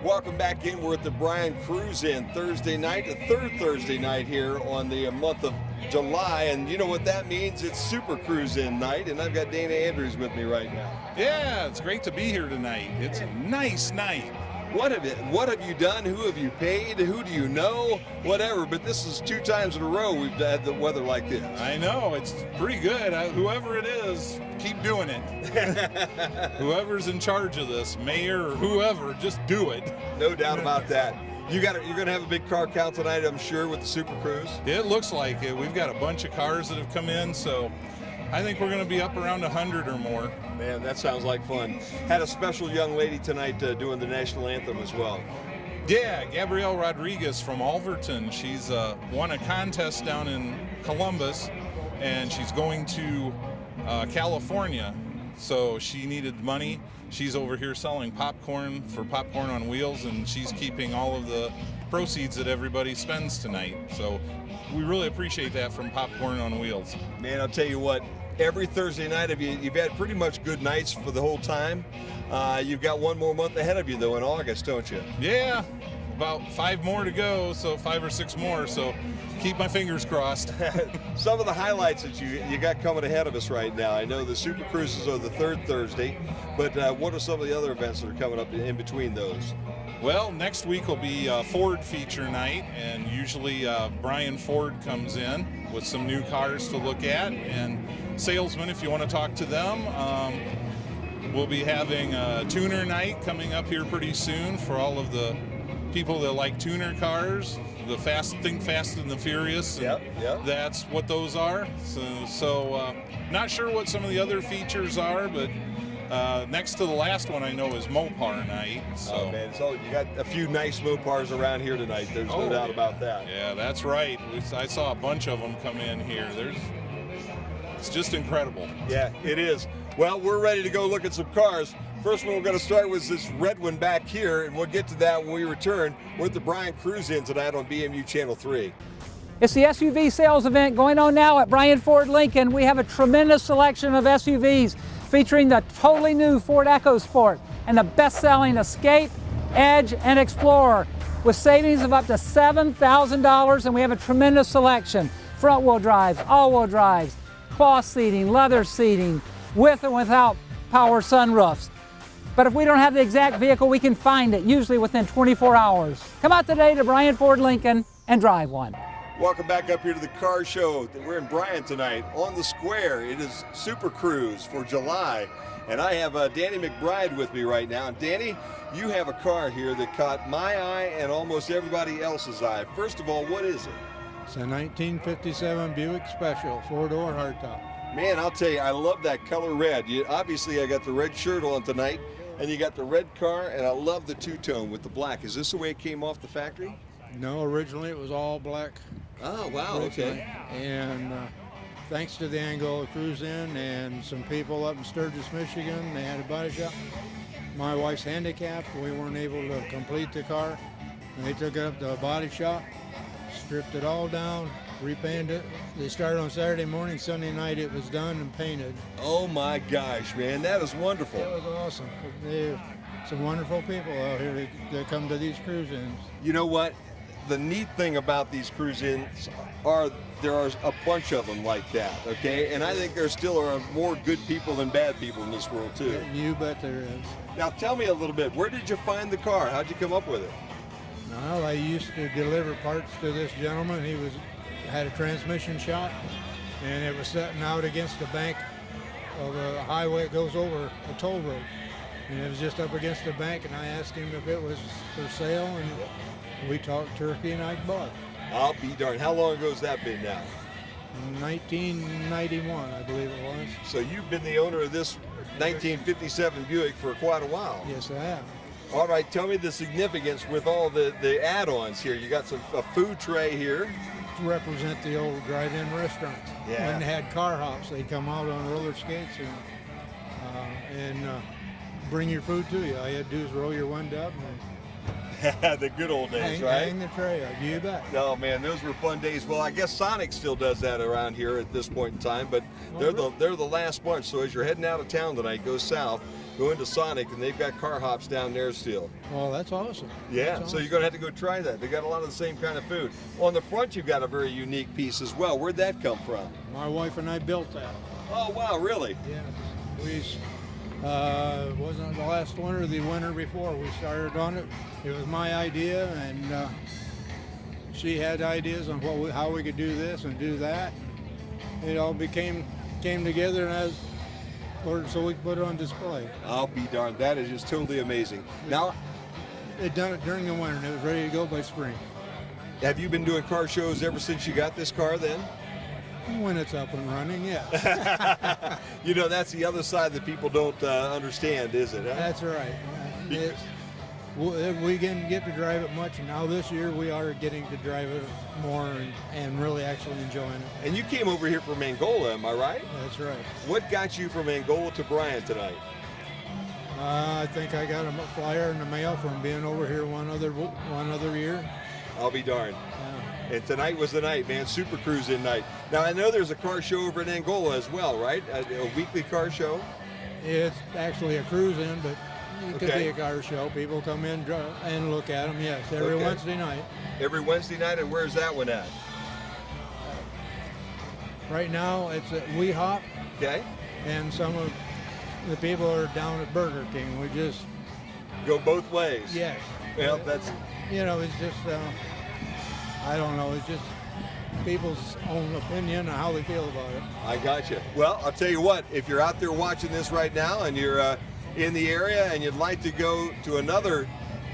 Welcome back in. We're at the Bryan Cruise-In Thursday night, the third Thursday night here on the month of July, and you know what that means? It's Super Cruise-In night, and I've got Dana Andrews with me right now. Yeah, it's great to be here tonight. It's a nice night. What have you done? Who have you paid? Who do you know? Whatever, but this is 2 times in a row we've had the weather like this. I know, it's pretty good. Whoever it is, keep doing it. Whoever's in charge of this, mayor or whoever, just do it. No doubt about that. You're going to have a big car count tonight, I'm sure, with the Super Cruise. It looks like it. We've got a bunch of cars that have come in, so I think we're going to be up around 100 or more. Man, that sounds like fun. Had a special young lady tonight doing the national anthem as well. Yeah, Gabrielle Rodriguez from Alverton. She's won a contest down in Columbus, and she's going to California. So she needed money. She's over here selling popcorn for Popcorn on Wheels, and she's keeping all of the proceeds that everybody spends tonight. So we really appreciate that from Popcorn on Wheels. Man, I'll tell you what, every Thursday night you've had pretty much good nights for the whole time. You've got one more month ahead of you, though, in August, don't you? Yeah, about 5 more to go, so 5 or 6 more, so keep my fingers crossed. Some of the highlights that you got coming ahead of us right now. I know the Super Cruises are the third Thursday, but what are some of the other events that are coming up in between those? Well, next week will be Ford feature night, and usually Bryan Ford comes in with some new cars to look at, and salesmen, if you want to talk to them. We'll be having a tuner night coming up here pretty soon for all of the people that like tuner cars, the Think Fast and the Furious. And yep. That's what those are. So not sure what some of the other features are, but next to the last one I know is Mopar night. So. Oh man, so you got a few nice Mopars around here tonight. There's no doubt about that. Yeah, that's right. I saw a bunch of them come in here. It's just incredible. Yeah, it is. Well, we're ready to go look at some cars. First one we're going to start with this red one back here, and we'll get to that when we return. We're at the Bryan Cruise-In tonight on BMU Channel 3. It's the SUV sales event going on now at Bryan Ford Lincoln. We have a tremendous selection of SUVs featuring the totally new Ford EcoSport and the best-selling Escape, Edge, and Explorer with savings of up to $7,000, and we have a tremendous selection. Front-wheel drives, all-wheel drives, cloth seating, leather seating, with and without power sunroofs. But if we don't have the exact vehicle, we can find it, usually within 24 hours. Come out today to Bryan Ford Lincoln and drive one. Welcome back up here to the car show. We're in Bryan tonight on the square. It is Super Cruise for July. And I have Danny McBride with me right now. And Danny, you have a car here that caught my eye and almost everybody else's eye. First of all, what is it? It's a 1957 Buick Special, 4-door hardtop. Man, I'll tell you, I love that color red. Obviously, I got the red shirt on tonight, and you got the red car, and I love the two-tone with the black. Is this the way it came off the factory? No, originally it was all black. Oh, wow, okay. And thanks to the Angola Cruise-In and some people up in Sturgis, Michigan, they had a body shop. My wife's handicapped. We weren't able to complete the car. And they took it up to a body shop, stripped it all down, repainted it. They started on Saturday morning. Sunday night it was done and painted. Oh my gosh, man, that is wonderful. That was awesome. They're some wonderful people out here that come to these cruise-ins. You know what? The neat thing about these cruise-ins are there are a bunch of them like that, okay? And I think there still are more good people than bad people in this world too. You bet there is. Now tell me a little bit, where did you find the car? How'd you come up with it? Well, I used to deliver parts to this gentleman. He had a transmission shot, and it was sitting out against the bank of a highway that goes over a toll road. And it was just up against the bank, and I asked him if it was for sale, and we talked turkey, and I bought it. I'll be darned. How long ago has that been now? 1991, I believe it was. So you've been the owner of this 1957 Buick for quite a while. Yes, I have. All right, tell me the significance with all the add-ons here. You got a food tray here. To represent the old drive-in restaurant. Yeah. When they had car hops, they'd come out on roller skates and bring your food to you. All you had to do is roll your window up and The good old days, right? hang the tray up. You bet. Oh man, those were fun days. Well, I guess Sonic still does that around here at this point in time, but they're the last bunch. So as you're heading out of town tonight, go south. go into Sonic, and they've got car hops down there still. Well, that's awesome. Yeah, That's so you're going to have to go try that. They got a lot of the same kind of food. On the front, you've got a very unique piece as well. Where'd that come from? My wife and I built that. Oh, wow, really? Yeah. We wasn't the last winter, the winter before we started on it. It was my idea, and she had ideas on how we could do this and do that. It all came together, and so we put it on display. I'll be darned. That is just totally amazing. Now, They'd done it during the winter, and it was ready to go by spring. have you been doing car shows ever since you got this car then? When it's up and running, yeah. You know, that's the other side that people don't understand, is it? Huh? That's right. We didn't get to drive it much, and now this year we are getting to drive it more and really actually enjoying it. And you came over here from Angola, am I right? That's right. What got you from Angola to Bryan tonight? I think I got a flyer in the mail from being over here one other year. I'll be darned. And tonight was the night, man. Super Cruise-In night. Now, I know there's a car show over in Angola as well, right? A weekly car show? It's actually a cruise-in, but it could Okay. be a car show. People come in and look at them, yes, every Okay. Wednesday night. Every Wednesday night, and where's that one at? Right now, it's at We Hop, Okay. and some of the people are down at Burger King. We just, Go both ways. yes. Well, that's... You know, it's just, I don't know, it's just people's own opinion on how they feel about it. I got you. Well, I'll tell you what, if you're out there watching this right now and you're in the area and you'd like to go to another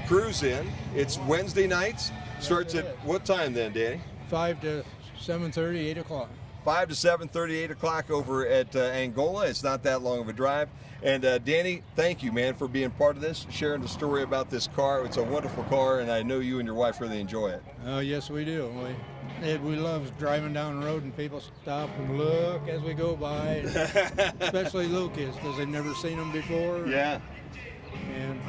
cruise-in, it's Wednesday nights. Starts at what time then, Danny? 5 to 7:30, 8 o'clock. 5 to 7:30, 8 o'clock over at Angola. It's not that long of a drive. And Danny, thank you, man, for being part of this, sharing the story about this car. It's a wonderful car, and I know you and your wife really enjoy it. Oh, yes, we do. We love driving down the road and people stop and look as we go by, especially little kids because they've never seen them before. Yeah. And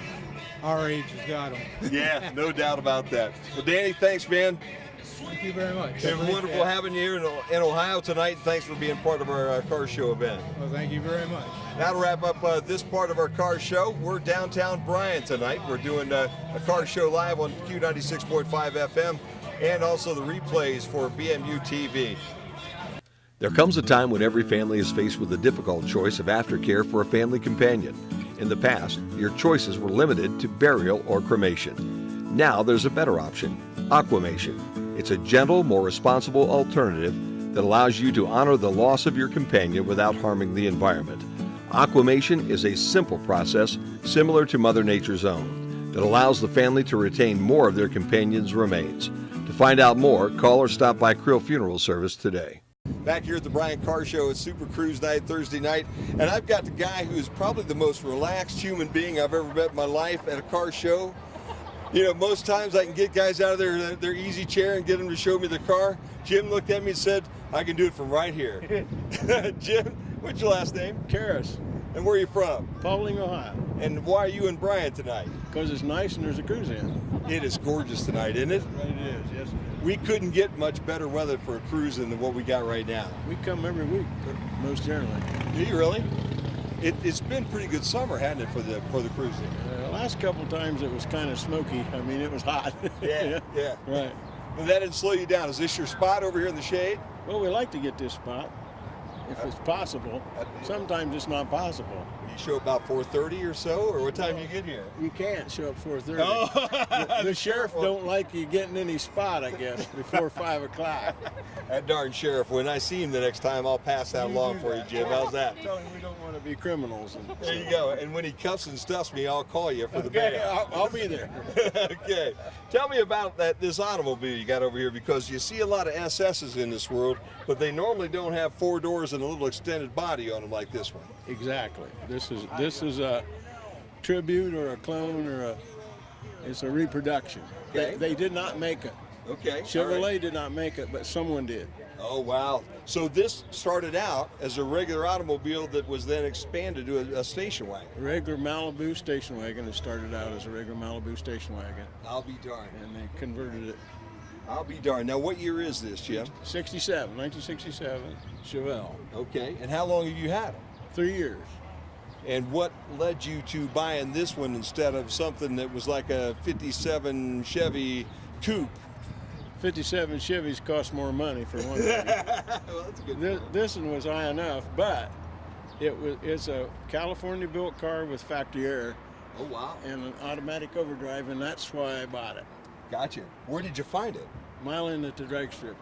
our age has got them. Yeah, no doubt about that. Well, Danny, thanks, man. Thank you very much. It's wonderful having you here in Ohio tonight. Thanks for being part of our car show event. Well, thank you very much. Now to wrap up this part of our car show, we're downtown Bryan tonight. We're doing a car show live on Q96.5 FM and also the replays for BMU TV. There comes a time when every family is faced with a difficult choice of aftercare for a family companion. In the past, your choices were limited to burial or cremation. Now there's a better option, Aquamation. It's a gentle, more responsible alternative that allows you to honor the loss of your companion without harming the environment. Aquamation is a simple process similar to Mother Nature's own that allows the family to retain more of their companion's remains. To find out more, call or stop by Creel Funeral Service today. Back here at the Bryan Car Show, it's Super Cruise Night, Thursday night, and I've got the guy who is probably the most relaxed human being I've ever met in my life at a car show. You know, most times I can get guys out of their easy chair and get them to show me the car. Jim looked at me and said, I can do it from right here. Jim, what's your last name? Karras, And where are you from? Paulding, Ohio. And why are you in Bryan tonight? Because it's nice and there's a cruise in. It is gorgeous tonight, isn't it? Right, it is, yes. We couldn't get much better weather for a cruising than what we got right now. We come every week, most generally. Do you really? It's been pretty good summer, hasn't it, for the cruising? The last couple times it was kind of smoky. I mean, it was hot. Yeah. Right. But that didn't slow you down. Is this your spot over here in the shade? Well, we like to get this spot, if it's possible. Sometimes it's not possible. You show about 4:30 or so, or what time you get here? You can't show up 4:30. Oh, The sheriff don't like you getting any spot, I guess, before 5 o'clock. That darn sheriff. When I see him the next time, I'll pass that along for you, Jim. How's that? Tell him we don't want to be criminals. There you go. And when he cuffs and stuffs me, I'll call you for the Okay, bail. I'll be there. Okay. Tell me about this automobile you got over here, because you see a lot of SS's in this world, but they normally don't have 4 doors and a little extended body on them like this one. Exactly. This is a tribute or a clone or it's a reproduction. Okay. They did not make it. Okay. Chevrolet all right. did not make it, but someone did. Oh, wow. So this started out as a regular automobile that was then expanded to a station wagon. A regular Malibu station wagon. It started out as a regular Malibu station wagon, I'll be darned. and they converted it. I'll be darned. Now, what year is this, Jim? 1967, Chevelle. Okay. And how long have you had it? 3 years. And what led you to buying this one instead of something that was like a 57 Chevy coupe? 57 Chevys cost more money for one thing. Well, that's a good. This one was high enough, but it's a California-built car with factory air. Oh, wow. And an automatic overdrive, and that's why I bought it. Gotcha. Where did you find it? Miling at the drag strip.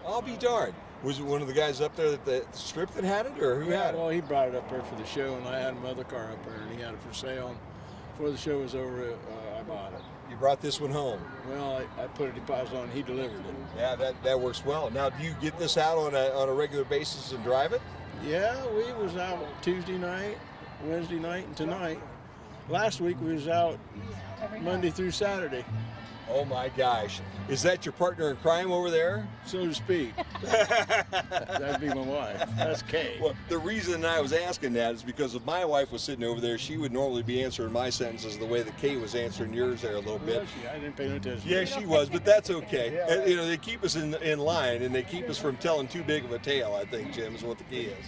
I'll be darned. Was it one of the guys up there at the strip that had it, or who had it? Well, he brought it up there for the show, and I had another car up there, and he had it for sale. And before the show was over, I bought it. You brought this one home. Well, I put a deposit on, he delivered it. Yeah, that works well. Now, do you get this out on a regular basis and drive it? Yeah, we was out Tuesday night, Wednesday night, and tonight. Last week we was out Monday through Saturday. Oh my gosh. Is that your partner in crime over there? So to speak. That'd be my wife. That's Kay. Well, the reason I was asking that is because if my wife was sitting over there, she would normally be answering my sentences the way that Kay was answering yours there a little bit. I didn't pay no attention. Yeah, she was, but that's okay. And, you know, they keep us in line, and they keep us from telling too big of a tale, I think, Jim, is what the key is.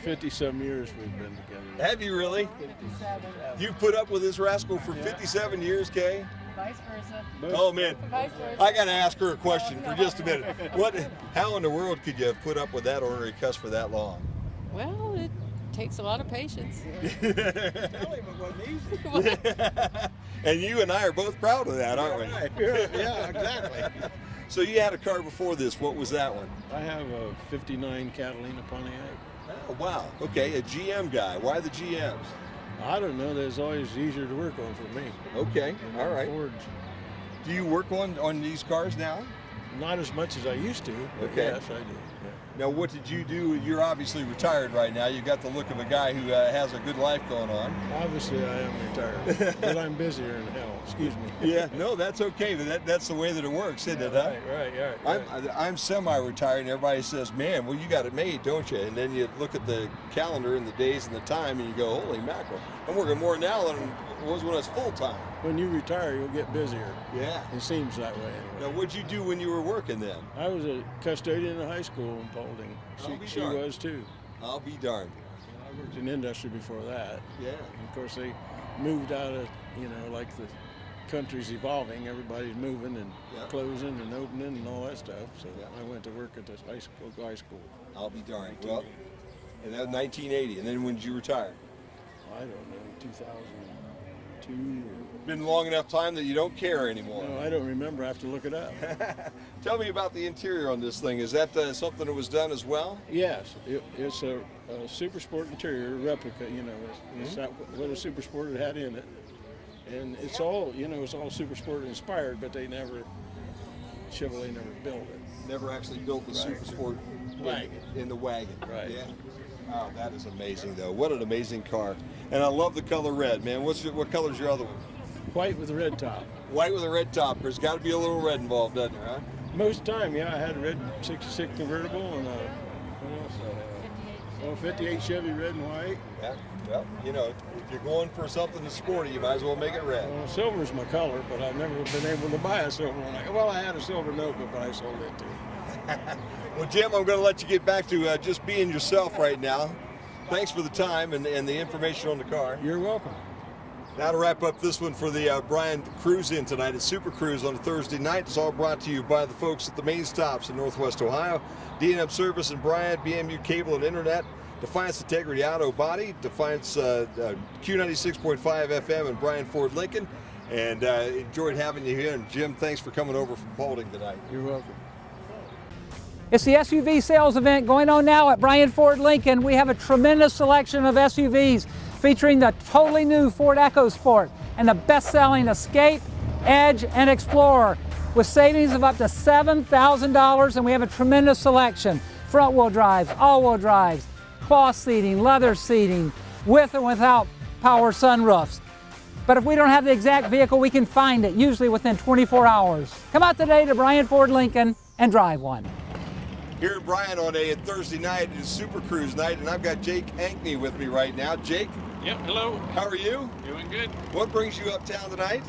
50-some years we've been together. Have you really? 57. You've put up with this rascal for 57 years, Kay? Vice versa. Oh man, Vice versa. I gotta ask her a question for just a minute. How in the world could you have put up with that ornery cuss for that long? Well, it takes a lot of patience. And you and I are both proud of that, aren't we? Yeah, exactly. So you had a car before this. What was that one? I have a 59 Catalina Pontiac. Oh wow. Okay, a GM guy. Why the GMs? I don't know. That's always easier to work on for me. Okay. than All right. Fords. Do you work on these cars now? Not as much as I used to. But Okay. Yes, I do. Yeah. Now, what did you do? You're obviously retired right now. You got the look of a guy who has a good life going on. Obviously, I am retired, but I'm busier than hell. Excuse me. Yeah, no, that's okay. That's the way that it works, isn't it? Huh? Right. I'm semi-retired, and everybody says, "Man, well, you got it made, don't you?" And then you look at the calendar and the days and the time, and you go, "Holy mackerel! I'm working more now than it was when I was full time." When you retire, you'll get busier. Yeah. It seems that way Now, anyway. what'd you do when you were working then? I was a custodian in high school in Paulding. I'll be She darned. was too. I'll be darned. I worked in industry before that. Yeah. And of course, they moved out of, like the country's evolving. Everybody's moving and Yeah. closing and opening and all that stuff. So Yeah. I went to work at this high school. I'll be darned. Well, and that was 1980. And then when did you retire? I don't know, 2002 Been long enough time that you don't care anymore. No, I don't remember. I have to look it up. Tell me about the interior on this thing. Is that something that was done as well? Yes, it's a Super Sport interior replica. It's not what a Super Sport had in it, and it's all Super Sport inspired, but Chevrolet never built it. Never actually built the Right. Super Sport Wagon. in the wagon. Right. Yeah. Oh, that is amazing, though. What an amazing car. And I love the color red, man. What color's your other one? White with a red top. White with a red top. There's got to be a little red involved, doesn't there, huh? Most of the time, yeah, I had a red 66 convertible and what else I had? 58 Chevy red and white. Yeah. Well, if you're going for something that's sporty, you might as well make it red. Well, silver's my color, but I've never been able to buy a silver one. Well, I had a silver Nova, but I sold it too. Well, Jim, I'm going to let you get back to just being yourself right now. Thanks for the time and the information on the car. You're welcome. Now to wrap up this one for the Bryan Cruise In tonight, it's Super Cruise on a Thursday night. It's all brought to you by the folks at the main stops in Northwest Ohio, D&M Service in Bryan, BMU Cable and Internet, Defiance Integrity Auto Body, Defiance Q96.5 FM in Bryan Ford Lincoln, and enjoyed having you here. And Jim, thanks for coming over from Paulding tonight. You're welcome. It's the SUV sales event going on now at Bryan Ford Lincoln. We have a tremendous selection of SUVs featuring the totally new Ford EcoSport and the best-selling Escape, Edge, and Explorer with savings of up to $7,000, and we have a tremendous selection. Front-wheel drives, all-wheel drives, cloth seating, leather seating, with and without power sunroofs. But if we don't have the exact vehicle, we can find it, usually within 24 hours. Come out today to Bryan Ford Lincoln and drive one. Here in Bryan on a Thursday night, it is Super Cruise night, and I've got Jake Ankney with me right now. Jake, Yep, hello. How are you? Doing good. What brings you uptown tonight?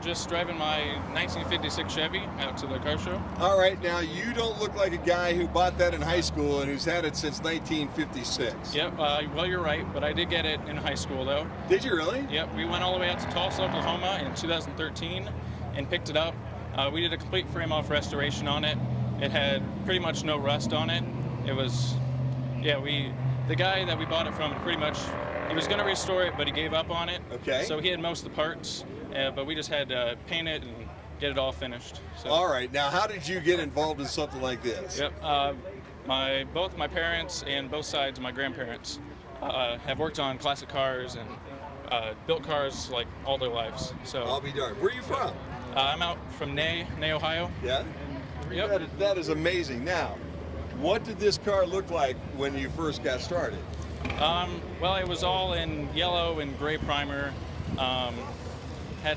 Just driving my 1956 Chevy out to the car show. All right, now you don't look like a guy who bought that in high school and who's had it since 1956. Yep, well, you're right, but I did get it in high school, though. Did you really? Yep, we went all the way out to Tulsa, Oklahoma in 2013 and picked it up. We did a complete frame-off restoration on it. It had pretty much no rust on it. It was, yeah, the guy that we bought it from pretty much, he was going to restore it, but he gave up on it. Okay. So he had most of the parts, but we just had to paint it and get it all finished. So. All right. Now, how did you get involved in something like this? Yep. Both my parents and both sides of my grandparents have worked on classic cars and built cars like all their lives. So. I'll be darned. Where are you from? I'm out from Ney, Ohio. Yeah. Yep. That is amazing. Now, what did this car look like when you first got started? Well, it was all in yellow and gray primer. Had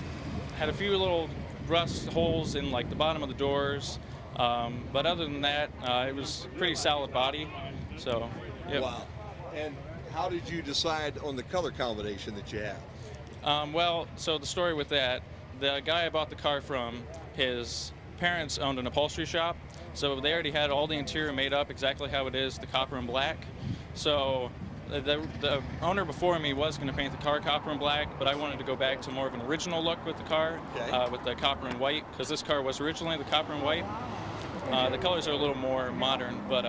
a few little rust holes in like the bottom of the doors, but other than that, it was pretty solid body. So, yep. Wow. And how did you decide on the color combination that you have? Well, so the story with that, the guy I bought the car from, his parents owned an upholstery shop, so they already had all the interior made up exactly how it is, the copper and black. So the owner before me was going to paint the car copper and black, but I wanted to go back to more of an original look with the car, okay. With the copper and white, because this car was originally the copper and white. The colors are a little more modern, but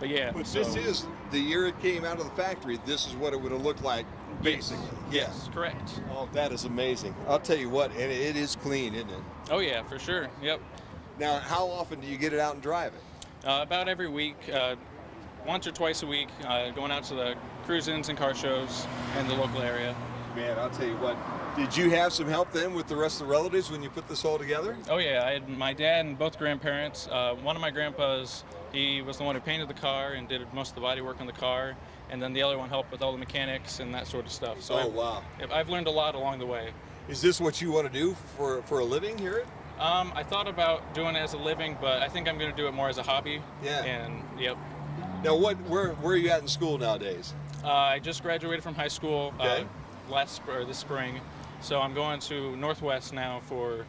yeah. But this is the year it came out of the factory. This is what it would have looked like, basically. Yes, correct. Oh, that is amazing. I'll tell you what, and it is clean, isn't it? Oh yeah, for sure. Yep. Now, how often do you get it out and drive it? About every week. Once or twice a week, going out to the cruise-ins and car shows in the local area. Man, I'll tell you what, did you have some help then with the rest of the relatives when you put this all together? Oh yeah, I had my dad and both grandparents. One of my grandpas, he was the one who painted the car and did most of the body work on the car, and then the other one helped with all the mechanics and that sort of stuff. So wow. I've learned a lot along the way. Is this what you want to do for a living here? I thought about doing it as a living, but I think I'm going to do it more as a hobby. Yeah. And yep. Now, where are you at in school nowadays? I just graduated from high school Okay. this spring, so I'm going to Northwest now for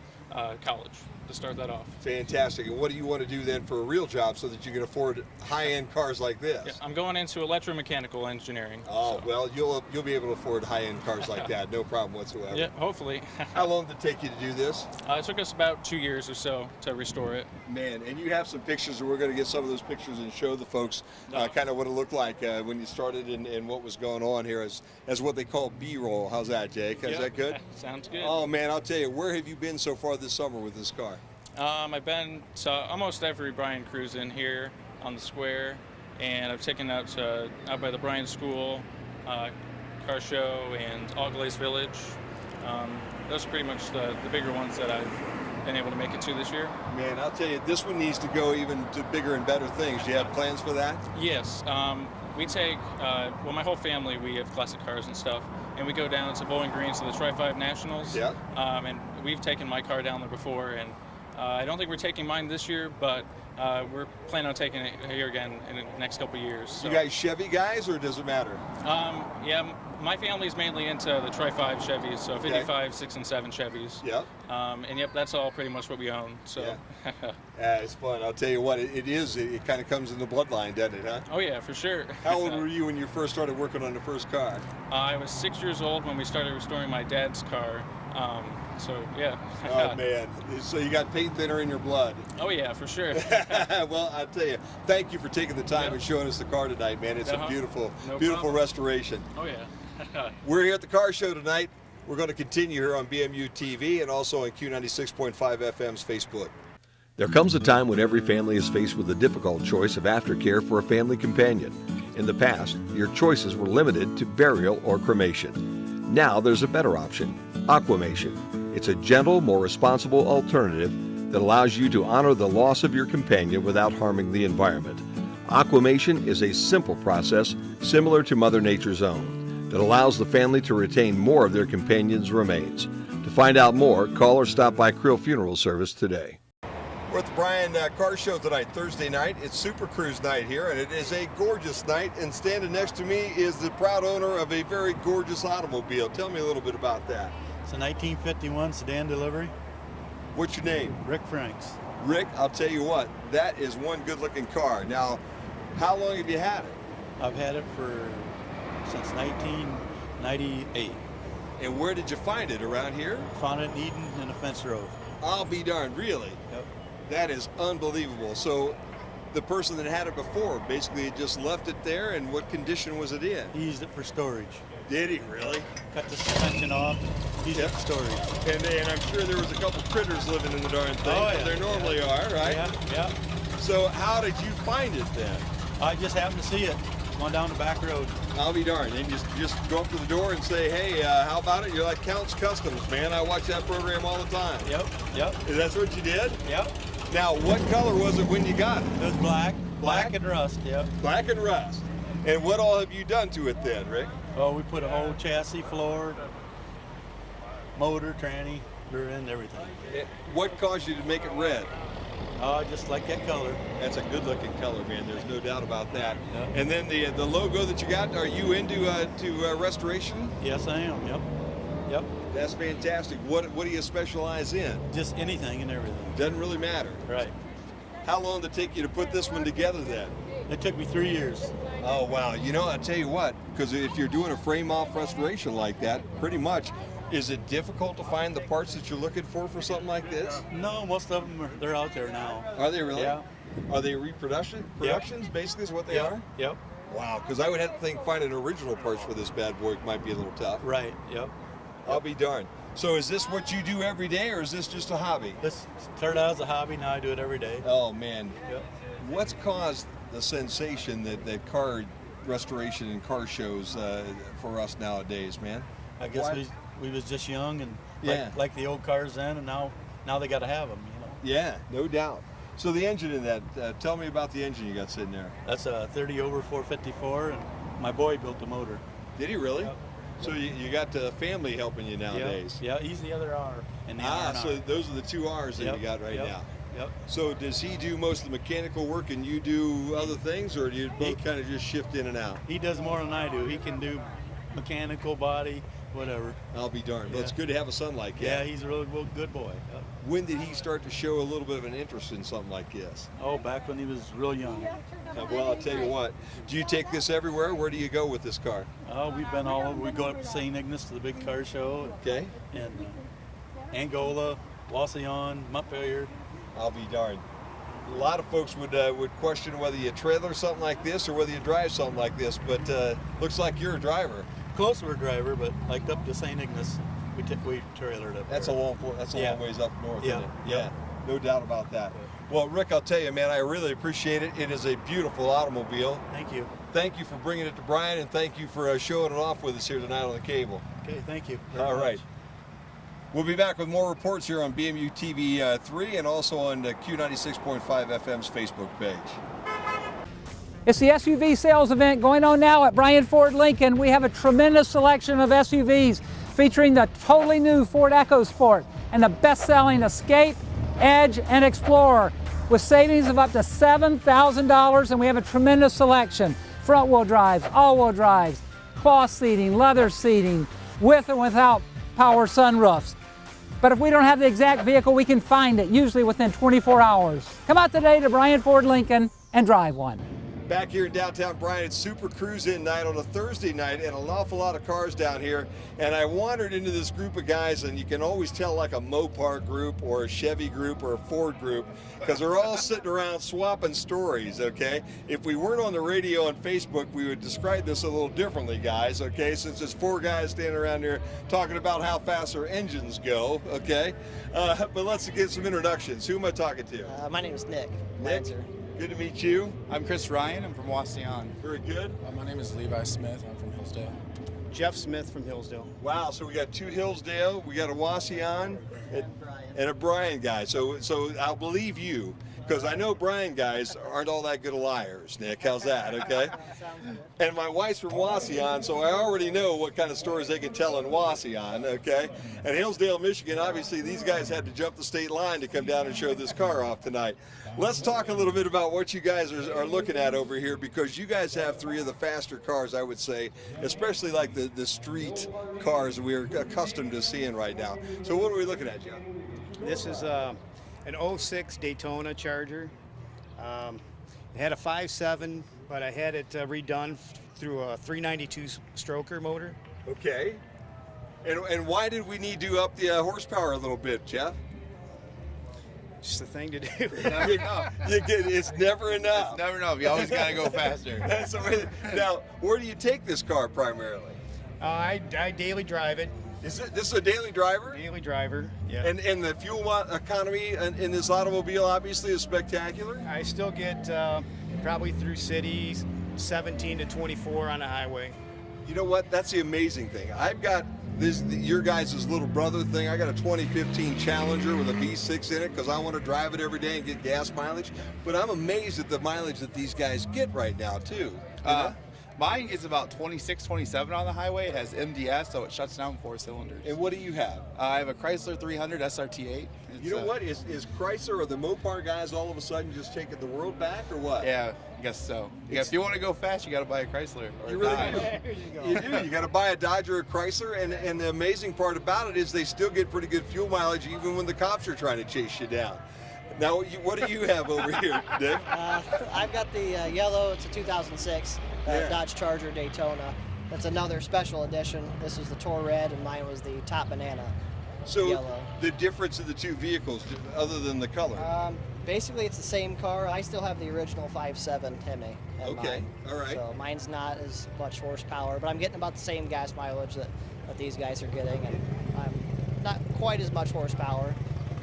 college to start that off. Fantastic. And what do you want to do then for a real job so that you can afford high-end cars like this? Yeah, I'm going into electromechanical engineering. Oh, so. well, you'll be able to afford high-end cars like that, no problem whatsoever. Yeah, hopefully. How long did it take you to do this? It took us about 2 years or so to restore it. Man, and you have some pictures, and we're going to get some of those pictures and show the folks kind of what it looked like when you started and what was going on here as what they call B-roll. How's that, Jake? Is that good? Sounds good. Oh, man, I'll tell you, where have you been so far this summer with this car? I've been to almost every Bryan cruise in here on the square, and I've taken out by the Bryan School, car show, and All Glaze Village. Those are pretty much the bigger ones that I've been able to make it to this year. Man, I'll tell you, this one needs to go even to bigger and better things. Do you have plans for that? Yes. We take, my whole family, we have classic cars and stuff, and we go down to Bowling Green to the Tri-5 Nationals. Yeah. And we've taken my car down there before, and I don't think we're taking mine this year, but we're planning on taking it here again in the next couple of years. So. You guys Chevy guys, or does it matter? Yeah, my family's mainly into the Tri-5 Chevys, so 55, 6, and 7 Chevys. Yeah. And yep, that's all pretty much what we own. So. Yeah, it's fun. I'll tell you what, it kind of comes in the bloodline, doesn't it, huh? Oh yeah, for sure. How old were you when you first started working on the first car? I was 6 years old when we started restoring my dad's car. So yeah. Oh man, so you got paint thinner in your blood. Oh yeah, for sure. Well, I'll tell you, thank you for taking the time and showing us the car tonight, man. It's a beautiful, beautiful restoration. Oh yeah. We're here at the car show tonight. We're going to continue here on BMU TV and also on Q96.5 FM's Facebook. There comes a time when every family is faced with the difficult choice of aftercare for a family companion. In the past, your choices were limited to burial or cremation. Now there's a better option, aquamation. It's a gentle, more responsible alternative that allows you to honor the loss of your companion without harming the environment. Aquamation is a simple process similar to Mother Nature's own that allows the family to retain more of their companion's remains. To find out more, call or stop by Creel Funeral Service today. We're at the Bryan Car Show tonight, Thursday night. It's Super Cruise night here, and it is a gorgeous night. And standing next to me is the proud owner of a very gorgeous automobile. Tell me a little bit about that. It's a 1951 sedan delivery. What's your name? Rick Franks. Rick, I'll tell you what, that is one good-looking car. Now, how long have you had it? I've had it since 1998. And where did you find it? Around here? Found it in Eden in a fence road. I'll be darned, really? Yep. That is unbelievable. So the person that had it before basically just left it there, and what condition was it in? He used it for storage. Did he really? Cut the suspension off, used it for storage. And I'm sure there was a couple critters living in the darn thing. Oh, yeah. There normally are, right? Yeah. So how did you find it then? I just happened to see it going down the back road. I'll be darned. And just go up to the door and say, hey, how about it? You're like Count's Customs, man. I watch that program all the time. Yep. That's what you did? Yep. Now, what color was it when you got it? It was black. Black and rust, yep. Black and rust. And what all have you done to it then, Rick? Oh, we put a whole chassis, floor, motor, tranny, rear end, everything. What caused you to make it red? Oh, I just like that color. That's a good-looking color, man. There's no doubt about that. Yep. And then the logo that you got, are you into restoration? Yes, I am, yep. That's fantastic. What do you specialize in? Just anything and everything. Doesn't really matter. Right. How long did it take you to put this one together then? It took me 3 years. Oh, wow. You know, I'll tell you what, because if you're doing a frame-off restoration like that, pretty much, is it difficult to find the parts that you're looking for something like this? No, most of them, they're out there now. Are they really? Yeah. Are they productions, basically, is what they are? Yep. Wow, because I would have to think finding original parts for this bad boy might be a little tough. Right, yep. I'll be darned. So is this what you do every day, or is this just a hobby? This started out as a hobby, now I do it every day. Oh, man. Yep. What's caused the sensation that car restoration and car shows for us nowadays, man? I guess we was just young and like the old cars then, and now they got to have them, you know. Yeah, no doubt. So the engine in that, tell me about the engine you got sitting there. That's a 30 over 454, and my boy built the motor. Did he really? Yep. So you got the family helping you nowadays. Yeah, he's the other R. And the R and so R. those are the two R's that you got right now. Yep. So does he do most of the mechanical work and you do other things, or do you both kind of just shift in and out? He does more than I do. He can do mechanical, body, whatever. I'll be darned. Well, it's good to have a son like that. Yeah, he's a really good boy. Yep. When did he start to show a little bit of an interest in something like this? Oh, back when he was real young. Well, I'll tell you what. Do you take this everywhere? Where do you go with this car? Oh, we've been all over. We go up to St. Ignace to the big car show. Okay. And Angola, Wauseon, Montpelier. I'll be darned. A lot of folks would question whether you trailer something like this or whether you drive something like this, but looks like you're a driver. Close to a driver, but like up to St. Ignace, we trailered up That's there. a long ways up north, Yeah. isn't it? Yeah, no doubt about that. Well, Rick, I'll tell you, man, I really appreciate it. It is a beautiful automobile. Thank you. Thank you for bringing it to Bryan, and thank you for showing it off with us here tonight on the cable. Okay, thank you. All right. We'll be back with more reports here on BMU TV 3 and also on Q96.5 FM's Facebook page. It's the SUV sales event going on now at Bryan Ford Lincoln. We have a tremendous selection of SUVs featuring the totally new Ford EcoSport and the best-selling Escape, Edge, and Explorer with savings of up to $7,000, and we have a tremendous selection. Front-wheel drives, all-wheel drives, cloth seating, leather seating, with and without power sunroofs. But if we don't have the exact vehicle, we can find it, usually within 24 hours. Come out today to Bryan Ford Lincoln and drive one. Back here in downtown Bryan, it's Super Cruise-In night on a Thursday night, and an awful lot of cars down here. And I wandered into this group of guys, and you can always tell like a Mopar group or a Chevy group or a Ford group, because they're all sitting around swapping stories, okay? If we weren't on the radio and Facebook, we would describe this a little differently, guys, okay? Since there's four guys standing around here talking about how fast their engines go, okay? But let's get some introductions. Who am I talking to? My name is Nick. Nick? Good to meet you. I'm Chris Ryan. I'm from Wauseon. Very good. My name is Levi Smith. I'm from Hillsdale. Jeff Smith from Hillsdale. Wow, so we got two Hillsdale, we got a Wauseon, And a Bryan guy. So I'll believe you, because I know Bryan guys aren't all that good of liars, Nick. How's that, okay? And my wife's from Wauseon, so I already know what kind of stories they can tell in Wauseon, okay? And Hillsdale, Michigan, obviously these guys had to jump the state line to come down and show this car off tonight. Let's talk a little bit about what you guys are looking at over here, because you guys have three of the faster cars, I would say, especially like the street cars we're accustomed to seeing right now. So what are we looking at, John? This is an 06 Daytona Charger. It had a 5.7, but I had it redone through a 392 stroker motor. Okay. And why did we need to up the horsepower a little bit, Jeff? Just the thing to do. It's never enough. It's never enough. You always got to go faster. So, now, where do you take this car primarily? I daily drive it. This is a daily driver? Daily driver, yeah. And the fuel economy in this automobile obviously is spectacular? I still get probably through cities 17 to 24 on the highway. You know what? That's the amazing thing. I've got your guys' little brother thing. I got a 2015 Challenger with a V6 in it because I want to drive it every day and get gas mileage. But I'm amazed at the mileage that these guys get right now, too. Mine gets about 26, 27 on the highway. It has MDS, so it shuts down 4 cylinders. And what do you have? I have a Chrysler 300 SRT8. You know what? Is Chrysler or the Mopar guys all of a sudden just taking the world back, or what? Yeah, I guess so. Yeah, if you want to go fast, you got to buy a Chrysler or you a really Dodge. do. You do. You got to buy a Dodge or a Chrysler, and the amazing part about it is they still get pretty good fuel mileage even when the cops are trying to chase you down. Now, what do you have over here, Dick? I've got the yellow. It's a 2006 Dodge Charger Daytona. That's another special edition. This is the Tour Red, and mine was the Top Banana yellow. The difference in the two vehicles, other than the color? Basically, it's the same car. I still have the original 5.7 Hemi. Okay, all right. So mine's not as much horsepower, but I'm getting about the same gas mileage that these guys are getting, and I'm not quite as much horsepower.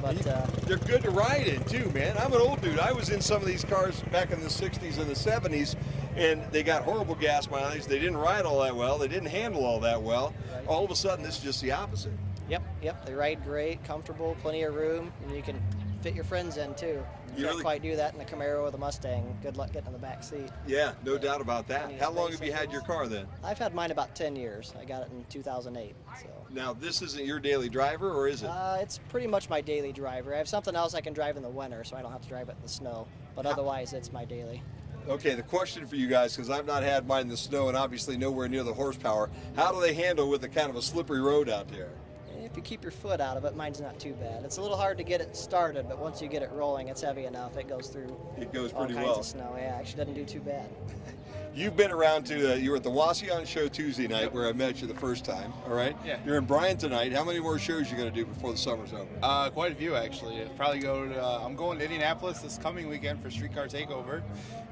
But they're good to ride in too, man. I'm an old dude. I was in some of these cars back in the 60s and the 70s, and they got horrible gas mileage. They didn't ride all that well. They didn't handle all that well. Right. All of a sudden, this is just the opposite. Yep. They ride great, comfortable, plenty of room, and you can fit your friends in too. You can't quite do that in the Camaro or the Mustang. Good luck getting in the back seat. Yeah, no doubt about that. How long have you had your car then? I've had mine about 10 years. I got it in 2008. So. Now, this isn't your daily driver, or is it? It's pretty much my daily driver. I have something else I can drive in the winter, so I don't have to drive it in the snow. But otherwise, it's my daily. Okay, the question for you guys, because I've not had mine in the snow and obviously nowhere near the horsepower, how do they handle with a kind of a slippery road out there? If you keep your foot out of it, mine's not too bad. It's a little hard to get it started, but once you get it rolling, it's heavy enough. It goes through all kinds of snow. Yeah, actually doesn't do too bad. You've been around you were at the Wauseon show Tuesday night where I met you the first time, all right? Yeah. You're in Bryan tonight. How many more shows are you going to do before the summer's over? Quite a few, actually. Probably I'm going to Indianapolis this coming weekend for Streetcar Takeover.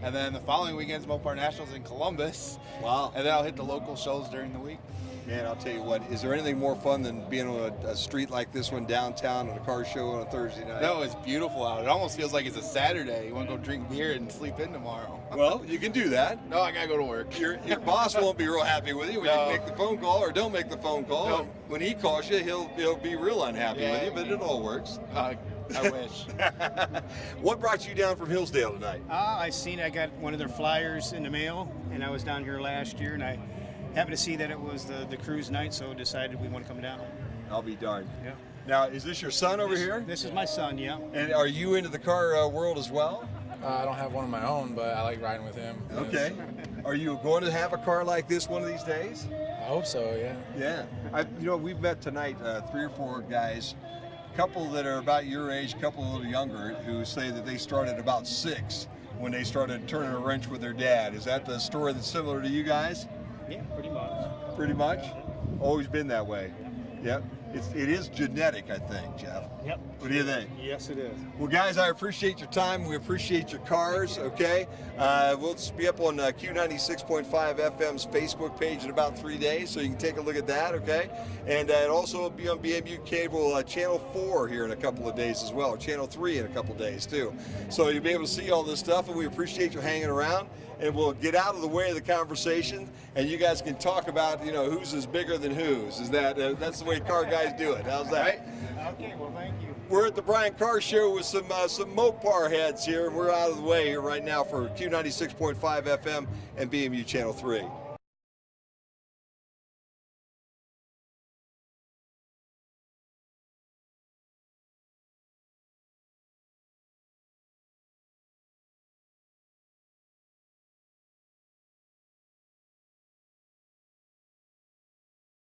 And then the following weekend's Mopar Nationals in Columbus. Wow. And then I'll hit the local shows during the week. Man, I'll tell you what, is there anything more fun than being on a street like this one downtown on a car show on a Thursday night? No, it's beautiful out. It almost feels like it's a Saturday. You want to go drink beer and sleep in tomorrow. Well, you can do that. No, I got to go to work. Your boss won't be real happy with you when you make the phone call or don't make the phone call. No. When he calls you, he'll be real unhappy with you, but it all works. I wish. What brought you down from Hillsdale tonight? I got one of their flyers in the mail, and I was down here last year, and I happened to see that it was the cruise night, so decided we want to come down. I'll be darned. Yeah. Now, is this your son over here? This is my son, yeah. And are you into the car world as well? I don't have one of my own, but I like riding with him. Okay. Are you going to have a car like this one of these days? I hope so, yeah. Yeah. We've met tonight 3 or 4 guys, a couple that are about your age, a couple a little younger, who say that they started about 6 when they started turning a wrench with their dad. Is that the story that's similar to you guys? Yeah, pretty much. Pretty much? Always been that way. Yep. It is genetic, I think, Jeff. Yep. What do you think? Yes, it is. Well, guys, I appreciate your time. We appreciate your cars, okay? We'll be up on Q96.5 FM's Facebook page in about 3 days, so you can take a look at that, okay? And it also will be on BMU Cable Channel 4 here in a couple of days as well, or Channel 3 in a couple of days, too. So you'll be able to see all this stuff, and we appreciate you hanging around. and we'll get out of the way of the conversation, and you guys can talk about, you know, whose is bigger than whose. Is that that's the way car guys do it? How's that? Right? Okay, well, thank you. We're at the Bryan Car Show with some Mopar heads here, and we're out of the way here right now for Q96.5 FM and BMU Channel 3.